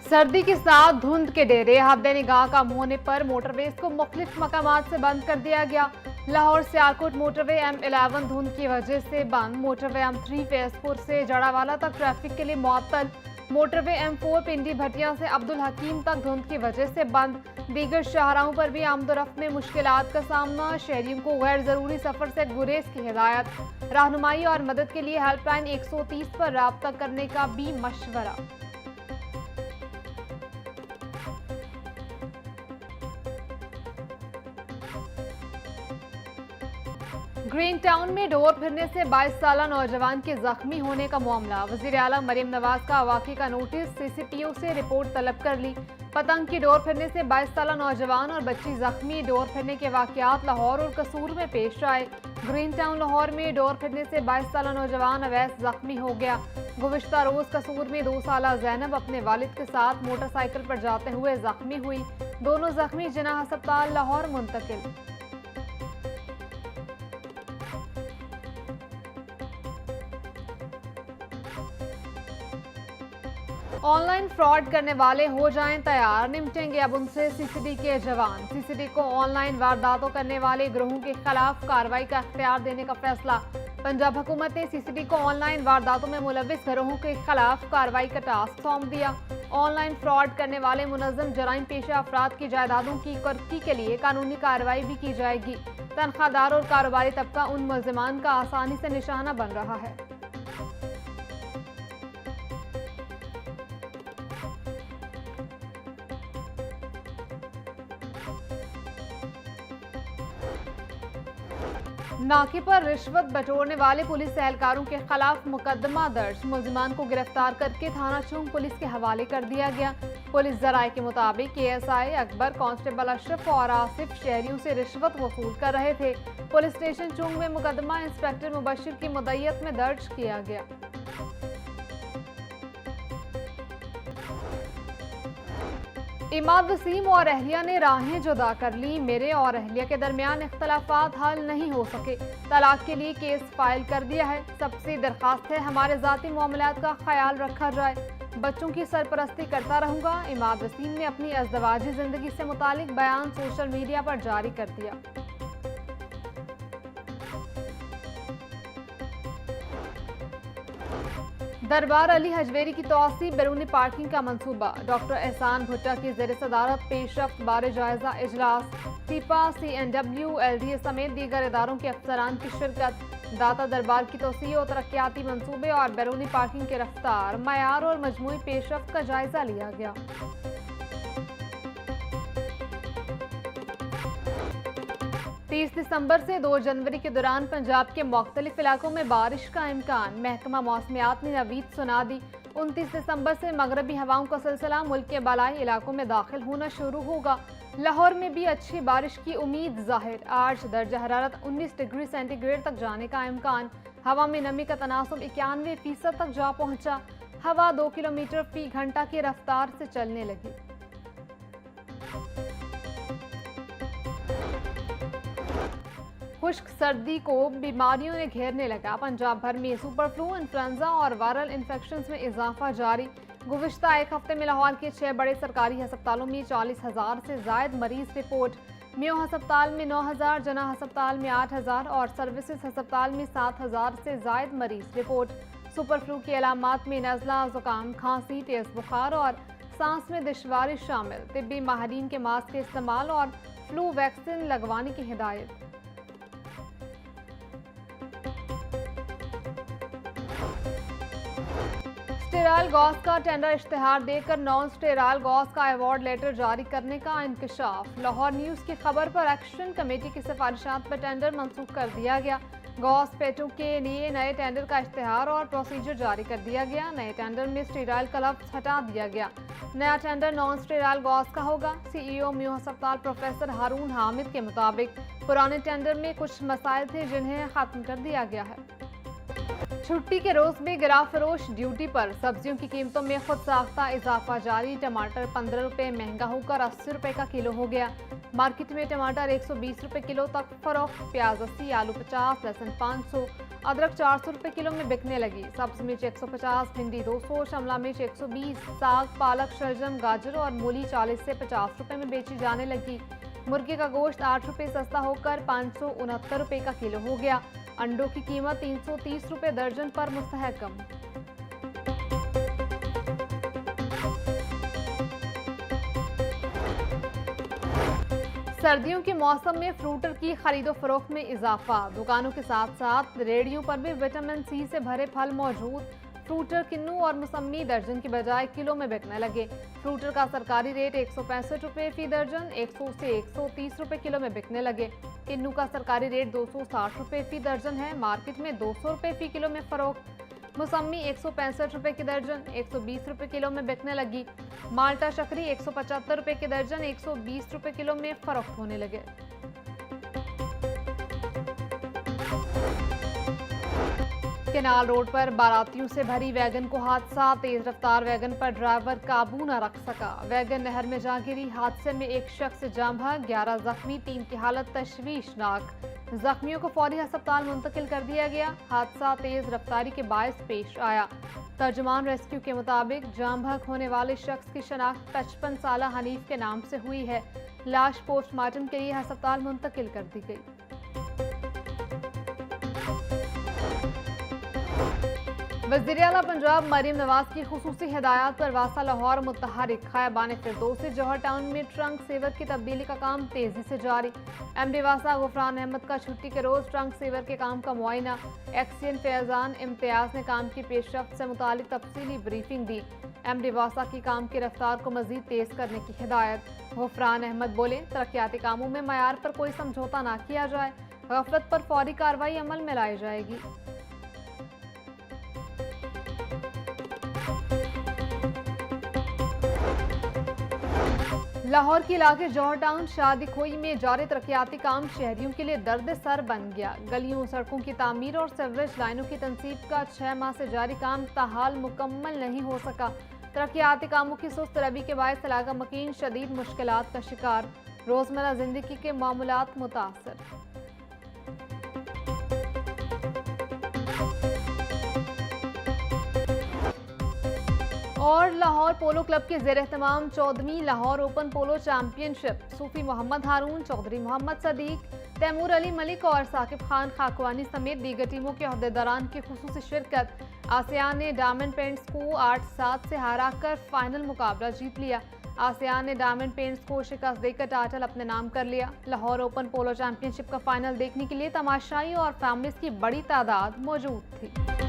सर्दी के साथ धुंध के डेरे हफ्ते निगाह कम होने पर मोटरवेज को मुख्तलिफ मकामात से बंद कर दिया गया। लाहौर सियालकोट मोटरवे M11 धुंध की वजह से बंद। मोटरवे M3 फैजपुर से जड़ावाला तक ट्रैफिक के लिए मुअत्तल। मोटरवे M4 पिंडी भटिया से अब्दुल हकीम तक धुंध की वजह से बंद। दीगर शाहराहों पर भी आमदोरफ्त में मुश्किलात का सामना। शहरियों को गैर जरूरी सफर से गुरेज की हिदायत। रहनुमाई और मदद के लिए हेल्पलाइन 130 पर राब्ता करने का भी मशवरा। ग्रीन टाउन में डोर फिरने से 22 साल नौजवान के जख्मी होने का मामला। वजीर आला मरीम नवाज का वाकई का नोटिस। CCTO से रिपोर्ट तलब कर ली। पतंग की डोर फिरने से 22 साल नौजवान और बच्ची जख्मी। डोर फिरने के वाकयात लाहौर और कसूर में पेश आए। ग्रीन टाउन लाहौर में डोर फिरने से 22 साल नौजवान अवैस जख्मी हो गया। गुज़िश्ता रोज कसूर में 2 साल जैनब अपने वालिद के साथ मोटरसाइकिल पर जाते हुए जख्मी हुई। दोनों जख्मी जिना अस्पताल लाहौर मुंतकिल। ऑनलाइन फ्रॉड करने वाले हो जाएं तैयार, निपटेंगे अब उनसे CCD के जवान। CCD को ऑनलाइन वारदातों करने वाले गिरोहों के खिलाफ कार्रवाई का इख्तियार देने का फैसला। पंजाब हुकूमत ने CCD को ऑनलाइन वारदातों में मुलविस गिरोहों के खिलाफ कार्रवाई का टास्क सौंप दिया। ऑनलाइन फ्रॉड करने वाले मुनज़्ज़म जराइम पेशा अफराद की जायदादों की कुर्की के लिए कानूनी कार्रवाई भी की जाएगी। तनख्वाहदार और कारोबारी तबका उन मुलज़िमान का आसानी से निशाना बन रहा है। नाके पर रिश्वत बटोरने वाले पुलिस एहलकारों के खिलाफ मुकदमा दर्ज। मुलजिमान को गिरफ्तार करके थाना चौंक पुलिस के हवाले कर दिया गया। पुलिस जराये के मुताबिक ASI अकबर, कांस्टेबल अशरफ और आसिफ शहरियों से रिश्वत वसूल कर रहे थे। पुलिस स्टेशन चौंक में मुकदमा इंस्पेक्टर मुबशिर की मुद्दइयत में दर्ज किया गया। इमाद वसीम और अहलिया ने राहें जुदा कर ली। मेरे और अहलिया के दरमियान इख्तलाफात हल नहीं हो सके, तलाक के लिए केस फाइल कर दिया है। सबसे दरख्वास्त है हमारे ज़ाती मामलात का ख्याल रखा जाए। बच्चों की सरपरस्ती करता रहूंगा। इमाद वसीम ने अपनी अज़दवाजी जिंदगी से मुतालिक बयान सोशल मीडिया पर जारी कर दिया। दरबार अली हजवेरी की तौसी बैरूनी पार्किंग का मंसूबा। डॉक्टर एहसान भुट्टा की ज़ेर सदारत पेशरफ्त बारे जायजा इजलास। टीपा, CNW, LDA समेत दीगर इदारों के अफसरान की शिरकत। दाता दरबार की तौसी और तरक्याती मंसूबे और बैरूनी पार्किंग के रफ्तार, मयार और मजमूई पेशरफ्त का जायजा लिया गया। 30 दिसंबर से 2 जनवरी के दौरान पंजाब के मुख्तलिफ इलाकों में बारिश का इम्कान। महकमा मौसमियात ने नवीद सुना दी। 29 दिसंबर से मगरबी हवाओं का सिलसिला मुल्क के बालाई इलाकों में दाखिल होना शुरू होगा। लाहौर में भी अच्छी बारिश की उम्मीद जाहिर। आज दर्जा हरारत 19 डिग्री सेंटीग्रेड तक जाने का इम्कान। हवा में नमी का तनासुब 91% तक जा पहुंचा। हवा 2 किलोमीटर फी घंटा की रफ्तार से चलने लगी। खुश्क सर्दी को बीमारियों ने घेरने लगा। पंजाब भर में सुपर फ्लू, इन्फ्लुएंजा और वायरल इन्फेक्शंस में इजाफा जारी। गुज़िश्ता एक हफ्ते में लाहौर के 6 बड़े सरकारी अस्पतालों में 40,000 से जायद मरीज रिपोर्ट। मियो अस्पताल में 9,000, जना अस्पताल में 8,000 और सर्विसेज अस्पताल में 7,000 से जायद मरीज रिपोर्ट। सुपर फ्लू की अलामात में नज़ला, जुकाम, खांसी, तेज बुखार और सांस में दुश्वारी शामिल। तिब्बी माहिरीन के मास्क के इस्तेमाल और फ्लू वैक्सीन लगवाने की हिदायत। स्टेराइल गॉस का टेंडर इश्तिहार देकर नॉन स्टेराइल गॉस का अवार्ड लेटर जारी करने का इंकशाफ। लाहौर न्यूज़ की खबर पर एक्शन कमेटी की सिफारिशात पर टेंडर मंसूख कर दिया गया। गॉस पेटो के लिए नए टेंडर का इश्तिहार और प्रोसीजर जारी कर दिया गया। नए टेंडर में स्टेराइल का लफ्ज हटा दिया गया। नया टेंडर नॉन स्टेराइल गॉस का होगा। CEO मियो अस्पताल प्रोफेसर हारून हामिद के मुताबिक पुराने टेंडर में कुछ मसाइल थे जिन्हें खत्म कर दिया गया है। छुट्टी के रोज भी गिरा फरोश ड्यूटी पर। सब्जियों की कीमतों में खुद साख्ता इजाफा जारी। टमाटर 15 रुपए महंगा होकर 80 रुपए का किलो हो गया। मार्केट में टमाटर 120 रुपए किलो तक फरोख्त, प्याज 80, आलू 50, लहसुन 500, अदरक 400 रुपए किलो में बिकने लगी। सब्ज मिर्च 150, भिंडी 200, शिमला मिर्च 120, साग, पालक, शलजम, गाजर और मूली 40 से 50 रुपए में बेची जाने लगी। मुर्गे का गोश्त 8 रुपए सस्ता होकर 569 रुपए का किलो हो गया। अंडों की कीमत 330 रुपए दर्जन पर मुस्तहकम। सर्दियों के मौसम में फ्रूटर की खरीदो फरोख्त में इजाफा। दुकानों के साथ साथ रेहड़ियों पर भी विटामिन सी से भरे फल मौजूद। फ्रूटर किन्नू और मौसमी दर्जन की बजाय किलो में बिकने लगे। फ्रूटर का सरकारी रेट 165 रुपए फी दर्जन 100 से 130 रुपए किलो में बिकने लगे। किन्नू का सरकारी रेट 260 रुपए फी दर्जन है। मार्केट में 200 रुपए फी किलो में फरोख्त। मौसमी 165 रुपए की दर्जन 120 रुपए किलो में बिकने लगी। माल्टा शक्करी 175 रुपए की दर्जन 120 रुपए किलो में फरोख्त होने लगे। केनाल रोड पर बारातियों से भरी वैगन को हादसा। तेज रफ्तार वैगन पर ड्राइवर काबू न रख सका। वैगन नहर में जा गिरी। हादसे में एक शख्स जान बहक, 11 जख्मी, 3 की हालत तशवीशनाक। जख्मियों को फौरी अस्पताल मुंतकिल कर दिया गया। हादसा तेज रफ्तारी के बायस पेश आया। तर्जुमान रेस्क्यू के मुताबिक जान बहक होने वाले शख्स की शनाख्त 55 साला हनीफ के नाम से हुई है। लाश पोस्टमार्टम के लिए अस्पताल मुंतकिल कर दी गई। वज़ीर आला पंजाब मरीम नवाज की खुसूसी हिदायत पर वासा लाहौर मुतहरिक खैबान फिरदौसी जौहर टाउन में ट्रंक सेवर की तब्दीली का काम तेजी से जारी। एमडी वासा गुफरान अहमद का छुट्टी के रोज ट्रंक सेवर के काम का मुआयना। एक्सीएन फैजान इम्तियाज ने काम की पेशरफ्त से मुतालिक तफसीली ब्रीफिंग दी। एमडी वासा की काम की रफ्तार को मजीद तेज करने की हिदायत। गुफरान अहमद बोले, तरक्याती कामों में मयार पर कोई समझौता ना किया जाए। गफलत पर फौरी कार्रवाई अमल में लाई जाएगी। लाहौर के इलाके जौहर टाउन शादी खोई में जारी तरक्याती काम शहरियों के लिए दर्द सर बन गया। गलियों, सड़कों की तामीर और सीवरेज लाइनों की तनसीब का 6 माह से जारी काम ताहाल मुकम्मल नहीं हो सका। तरक्याती कामों की सुस्त रवि के बायस इलाका मकीन शदीद मुश्किलात का शिकार। रोजमर्रा जिंदगी के मामूलात मुतासर। और लाहौर पोलो क्लब के ज़ेर एहतमाम 14वीं लाहौर ओपन पोलो चैंपियनशिप। सूफी मोहम्मद हारून, चौधरी मोहम्मद सदीक, तैमूर अली मलिक और साकिब खान खाकवानी समेत दीगर टीमों के अहदेदारान की खुसूसी शिरकत। आसियान ने डायमंड पेंट्स को 8-7 से हराकर फाइनल मुकाबला जीत लिया। आसियान ने डायमंड पेंट्स को शिकस्त देकर टाइटल अपने नाम कर लिया। लाहौर ओपन पोलो चैंपियनशिप का फाइनल देखने के लिए तमाशाई और फैमिलीज की बड़ी तादाद मौजूद थी।